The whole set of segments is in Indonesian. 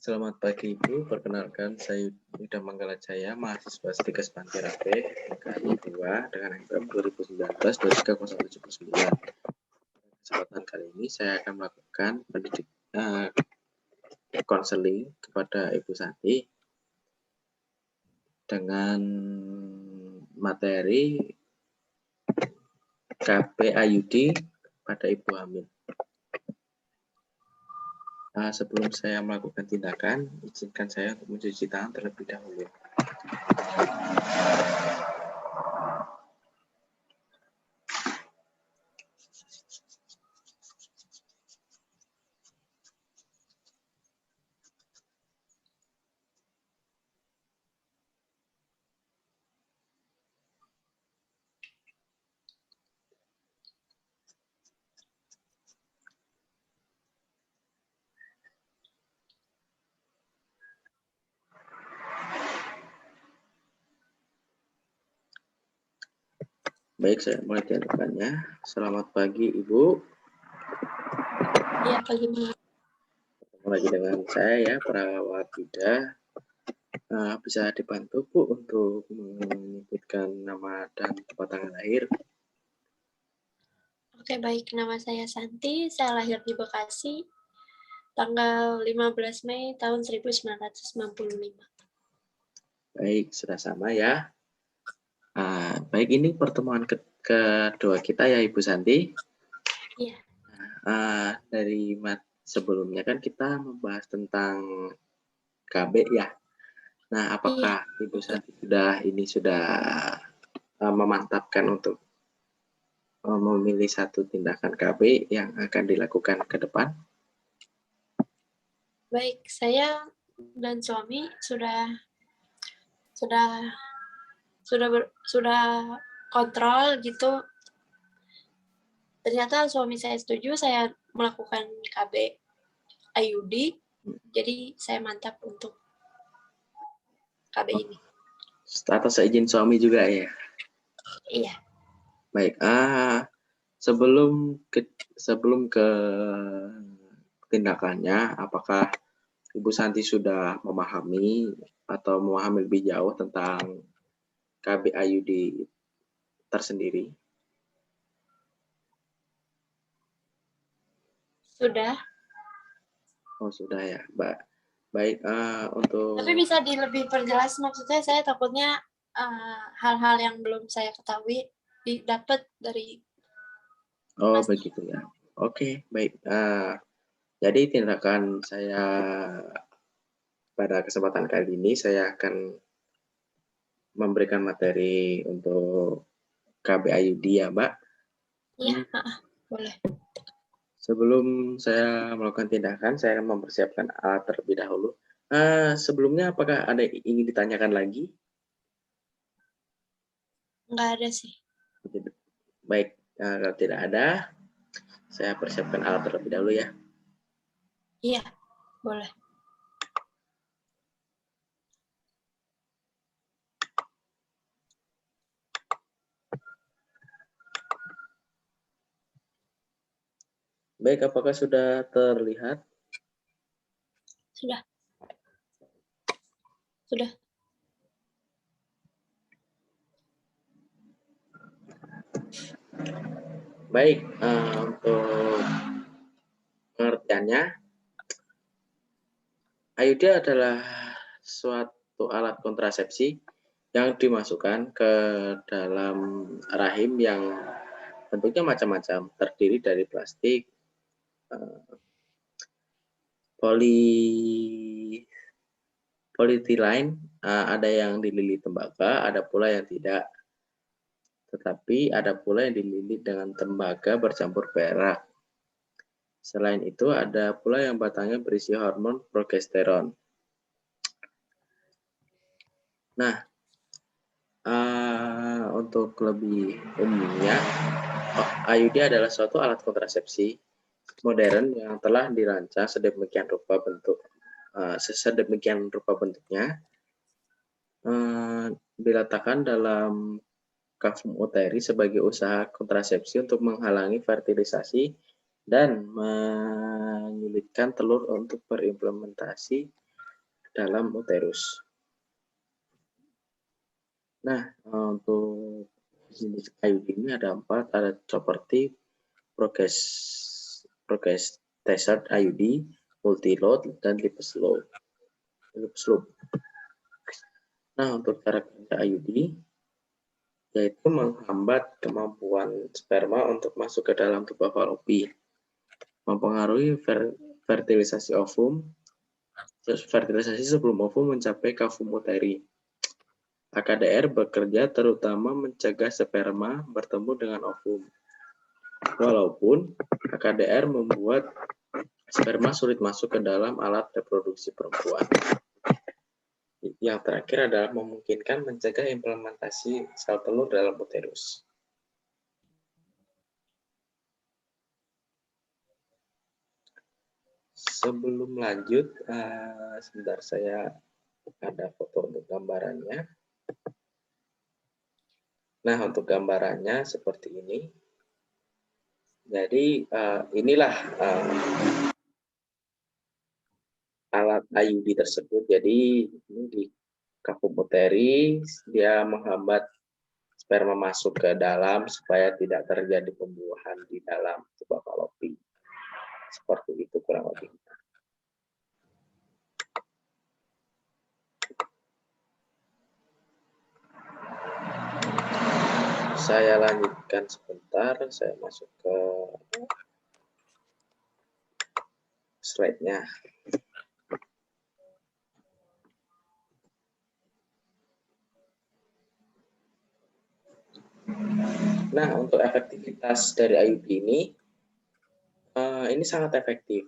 Selamat pagi Ibu, perkenalkan saya Yuda Manggalajaya, mahasiswa Stikes Panterape, tingkat 2 dengan NPM 2019-2379. Kesempatan kali ini saya akan melakukan konseling kepada Ibu Santi dengan materi KPAYUD pada Ibu hamil. Sebelum saya melakukan tindakan, izinkan saya untuk mencuci tangan terlebih dahulu. Baik, saya mulai tindakannya. Selamat pagi, Ibu. Ya, pagi. Ketemu lagi dengan saya ya, perawat Yuda. Bisa dibantu, Bu, untuk menyebutkan nama dan tempat tanggal lahir. Oke, baik. Nama saya Santi. Saya lahir di Bekasi, tanggal 15 Mei tahun 1995. Baik, sudah sama ya. Baik, ini pertemuan kedua kita ya, Ibu Santi. Iya. Dari sebelumnya kan kita membahas tentang KB ya. Nah, apakah Ibu Santi sudah memantapkan untuk memilih satu tindakan KB yang akan dilakukan ke depan? Baik, saya dan suami sudah kontrol gitu. Ternyata suami saya setuju saya melakukan KB IUD, jadi saya mantap untuk KB ini. Atas izin suami juga ya? Iya. Baik, sebelum ke tindakannya, apakah Ibu Santi sudah memahami atau memahami lebih jauh tentang KB IUD tersendiri? Sudah. Oh, sudah ya, Mbak. Baik, untuk... Tapi bisa lebih perjelas, maksudnya saya takutnya hal-hal yang belum saya ketahui didapat dari... Oh, begitu ya. Oke, baik. Jadi tindakan saya pada kesempatan kali ini, saya akan memberikan materi untuk KB IUD ya, Mbak. Iya, boleh. Sebelum saya melakukan tindakan, saya akan mempersiapkan alat terlebih dahulu. Sebelumnya, apakah ada yang ingin ditanyakan lagi? Nggak ada sih. Baik, kalau tidak ada, saya persiapkan alat terlebih dahulu ya. Iya, boleh. Baik, apakah sudah terlihat? Sudah. Sudah. Baik, untuk pengertiannya, IUD adalah suatu alat kontrasepsi yang dimasukkan ke dalam rahim yang bentuknya macam-macam, terdiri dari plastik, polyethylene, ada yang dililit tembaga, ada pula yang tidak. Tetapi ada pula yang dililit dengan tembaga bercampur perak. Selain itu, ada pula yang batangnya berisi hormon progesteron. Nah, untuk lebih umumnya, IUD adalah suatu alat kontrasepsi modern yang telah dirancang sedemikian rupa bentuknya, diletakkan dalam kavum uteri sebagai usaha kontrasepsi untuk menghalangi fertilisasi dan menyulitkan telur untuk berimplementasi dalam uterus. Nah, untuk jenis IUD ini ada 4, ada seperti progesteser IUD, multi-load, dan lipus loop. Nah, untuk cara kerja IUD, yaitu menghambat kemampuan sperma untuk masuk ke dalam tubuh fallopi, mempengaruhi fertilisasi ovum, fertilisasi sebelum ovum mencapai kavum uteri. AKDR bekerja terutama mencegah sperma bertemu dengan ovum. Walaupun AKDR membuat sperma sulit masuk ke dalam alat reproduksi perempuan. Yang terakhir adalah memungkinkan mencegah implementasi sel telur dalam uterus. Sebelum lanjut, sebentar saya ada foto untuk gambarannya. Nah, untuk gambarannya seperti ini. Jadi inilah alat IUD tersebut. Jadi ini di kavum uteri, dia menghambat sperma masuk ke dalam supaya tidak terjadi pembuahan di dalam tubuh fallopi. Seperti itu kurang lebih. Saya lanjutkan sebentar, saya masuk ke slide-nya. Nah, untuk efektivitas dari IUD ini sangat efektif,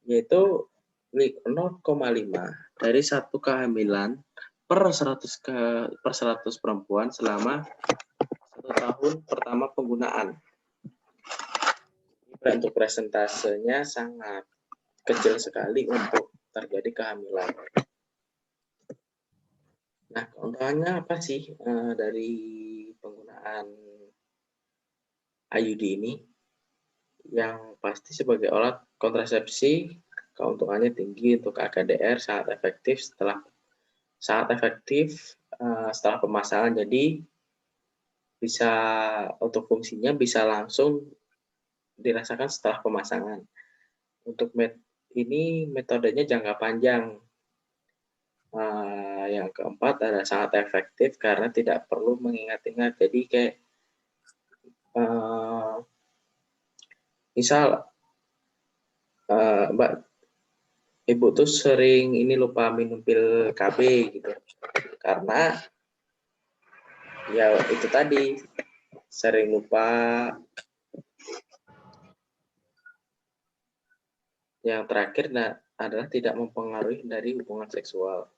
yaitu 0,5 dari 1 kehamilan per 100 perempuan selama 1 tahun pertama penggunaan. Untuk presentasenya sangat kecil sekali untuk terjadi kehamilan. Nah, keuntungannya apa sih dari penggunaan IUD ini? Yang pasti sebagai alat kontrasepsi, keuntungannya tinggi untuk AKDR, sangat efektif setelah pemasangan. Jadi bisa untuk fungsinya bisa langsung dirasakan setelah pemasangan. Untuk ini metodenya jangka panjang. Yang keempat adalah sangat efektif karena tidak perlu mengingat-ingat. Jadi kayak misal Mbak Ibu tuh sering ini lupa minum pil KB gitu. Karena ya itu tadi sering lupa. Yang terakhir adalah tidak mempengaruhi dari hubungan seksual.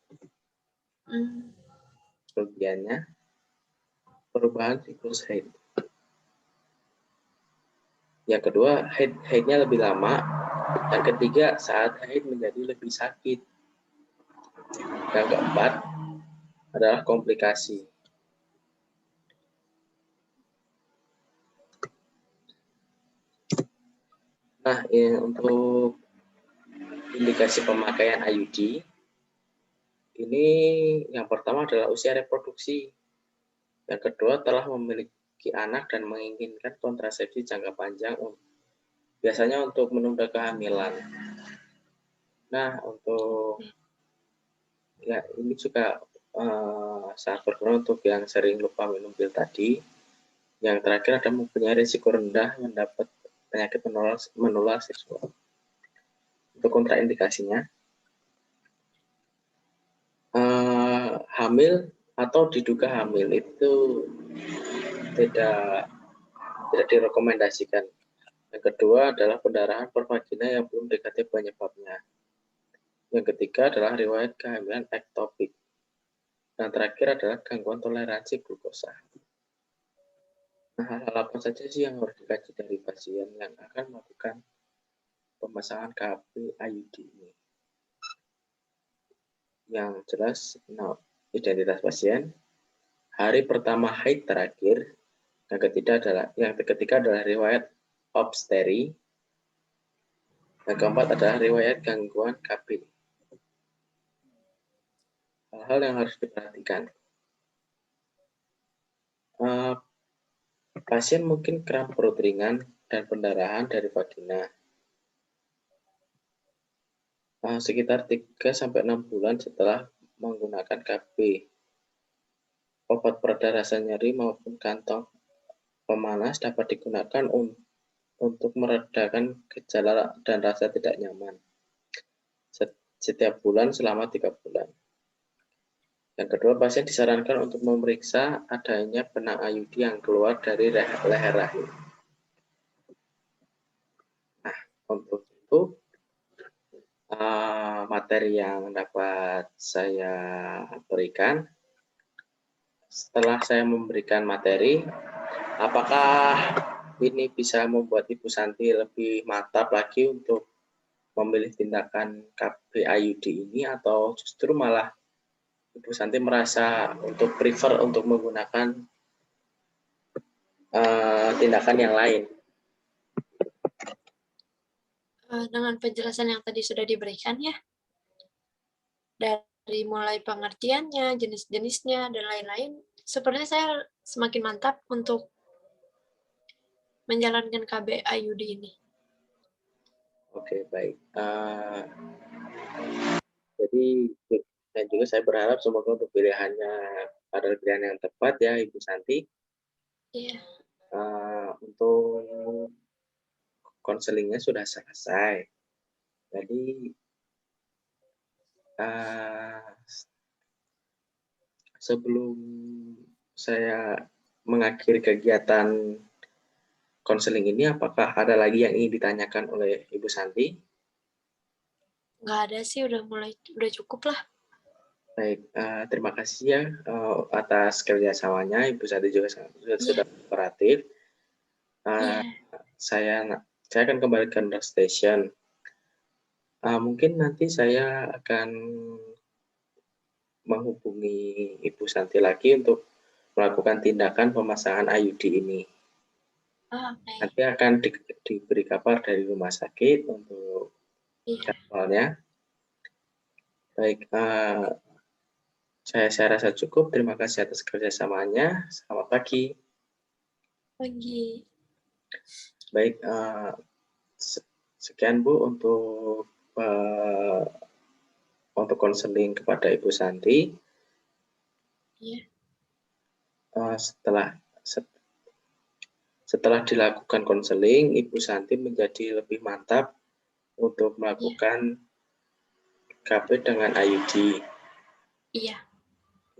Kelebihannya perubahan siklus haid. Yang kedua, haidnya lebih lama. Yang ketiga, saat haid menjadi lebih sakit. Yang keempat adalah komplikasi. Nah, untuk indikasi pemakaian IUD, ini yang pertama adalah usia reproduksi. Yang kedua, telah memiliki anak dan menginginkan kontrasepsi jangka panjang, biasanya untuk menunda kehamilan. Nah, untuk ya ini juga sangat berguna untuk yang sering lupa minum pil tadi. Yang terakhir ada mempunyai risiko rendah mendapat penyakit menular seksual. Untuk kontraindikasinya, hamil atau diduga hamil itu tidak direkomendasikan. Yang kedua adalah pendarahan per vagina yang belum diketahui penyebabnya. Yang ketiga adalah riwayat kehamilan ektopik. Dan terakhir adalah gangguan toleransi glukosa. Nah, hal-hal apa saja sih yang harus dikaji dari pasien yang akan melakukan pemasangan KB IUD ini? Yang jelas, identitas pasien, hari pertama haid terakhir, yang ketiga adalah riwayat obsteri, yang keempat adalah riwayat gangguan KB. hal-hal yang harus diperhatikan. Pasien mungkin kram perut ringan dan pendarahan dari vagina. Sekitar 3-6 bulan setelah menggunakan KB. Obat pereda rasa nyeri maupun kantong pemanas dapat digunakan untuk meredakan gejala dan rasa tidak nyaman setiap bulan selama 3 bulan. Yang kedua, pasien disarankan untuk memeriksa adanya benang IUD yang keluar dari leher rahim. Nah, untuk itu materi yang dapat saya berikan. Setelah saya memberikan materi, apakah ini bisa membuat Ibu Santi lebih mantap lagi untuk memilih tindakan KB IUD ini, atau justru malah Ibu Santi merasa untuk prefer untuk menggunakan tindakan yang lain? Dengan penjelasan yang tadi sudah diberikan ya, dari mulai pengertiannya, jenis-jenisnya, dan lain-lain, sepertinya saya semakin mantap untuk menjalankan KB IUD ini. Oke, baik. Jadi, dan juga saya berharap semoga untuk pilihannya adalah pilihan yang tepat ya, Ibu Santi. Iya. Untuk konselingnya sudah selesai. Jadi, sebelum saya mengakhiri kegiatan konseling ini, apakah ada lagi yang ingin ditanyakan oleh Ibu Santi? Nggak ada sih, udah cukup lah. Baik, terima kasih ya atas kerjasamanya. Ibu Santi juga sudah kooperatif. Saya akan kembalikan station. Mungkin nanti saya akan menghubungi Ibu Santi lagi untuk melakukan tindakan pemasangan IUD ini. Nanti akan diberi kabar dari rumah sakit untuk jadwalnya. Baik, saya rasa cukup. Terima kasih atas kerjasamanya. Selamat pagi. Pagi. Baik, sekian Bu untuk konseling kepada Ibu Santi. Iya. Setelah dilakukan konseling, Ibu Santi menjadi lebih mantap untuk melakukan KB dengan IUD. Iya.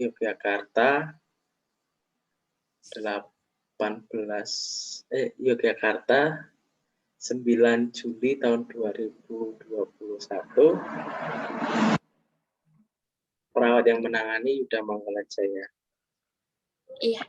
Yogyakarta 9 Juli tahun 2021. Perawat yang menangani Yuda Manggala Jaya. Iya.